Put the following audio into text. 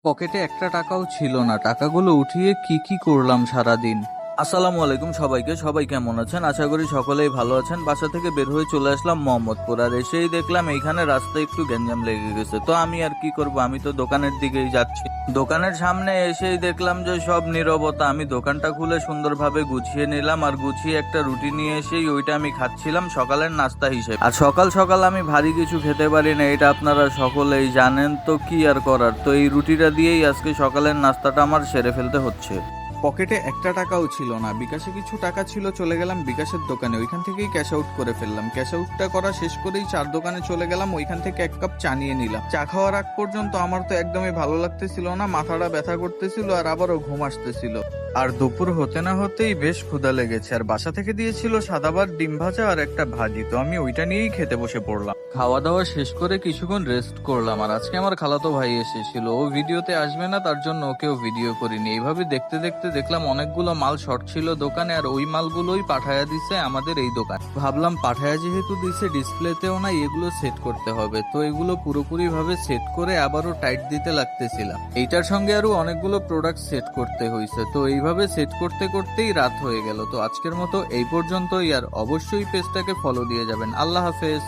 পকেটে একটা টাকাও ছিল না, টাকাগুলো উঠিয়ে কি কি করলাম সারাদিন। আসসালামু আলাইকুম সবাইকে, সবাই কেমন আছেন? আশা করি সকলেই ভালো আছেন। বাসা থেকে বের হয়ে চলে আসলাম মোহাম্মদপুর, আর এসেই দেখলাম এইখানে রাস্তায় একটু গ্যাঞ্জাম লেগে গেছে। তো আমি আর কি করব, আমি তো দোকানের দিকেই যাচ্ছি। দোকানের সামনে এসেই দেখলাম যে সব নীরবতা। আমি দোকানটা খুলে সুন্দরভাবে গুছিয়ে নিলাম, আর গুছিয়ে একটা রুটি নিয়ে এসেই ওইটা আমি খাচ্ছিলাম সকালের নাস্তা হিসেবে। আর সকাল সকাল আমি ভারী কিছু খেতে পারি না, এটা আপনারা সকলেই জানেন। তো কি আর করার, তো এই রুটিটা দিয়েই আজকে সকালের নাস্তাটা আমার সেরে ফেলতে হচ্ছে। পকেটে একটা টাকাও ছিল না, বিকাশে কিছু টাকা ছিল, চলে গেলাম বিকাশের দোকানে, ওইখান থেকেই ক্যাশ আউট করে ফেললাম। ক্যাশ আউটটা করা শেষ করেই চার দোকানে চলে গেলাম, ওইখান থেকে এক কাপ চা নিয়ে নিলাম। চা খাওয়ার আগ পর্যন্ত আমার তো একদমই ভালো লাগতেছিল না, মাথাটা ব্যথা করতেছিল আর আবারও ঘুম আসতেছিল। আর দুপুর হতে না হতেই বেশ ক্ষুধা লেগেছে, আর বাসা থেকে দিয়েছিল সাদা ভাত, ডিম ভাজা আর একটা ভাজি। তো আমি ওইটা নিয়েই খেতে বসে পড়লাম। খাওয়া দাওয়া শেষ করে কিছুক্ষণ রেস্ট করলাম, আর আজকে আমার খালাতো ভাই এসেছিল। ও ভিডিওতে আসবে না, তার জন্য ওকেও ভিডিও করিনি। এইভাবে দেখতে দেখতে দেখলাম অনেকগুলো মাল শর্ট ছিল দোকানে, আর ওই মালগুলোই পাঠায়া দিছে আমাদের এই দোকান। ভাবলাম পাঠায়া যেহেতু দিছে, ডিসপ্লেতেও না এগুলো সেট করতে হবে। তো এগুলো পুরোপুরি ভাবে সেট করে আবারও টাইট দিতে লাগতেছিলাম। এইটার সঙ্গে আরো অনেকগুলো প্রোডাক্ট সেট করতে হয়েছে। তো এইভাবে সেট করতে করতেই রাত হয়ে গেল। তো আজকের মতো এই পর্যন্তই, আর অবশ্যই পেজটাকে ফলো দিয়ে যাবেন। আল্লাহ হাফেজ।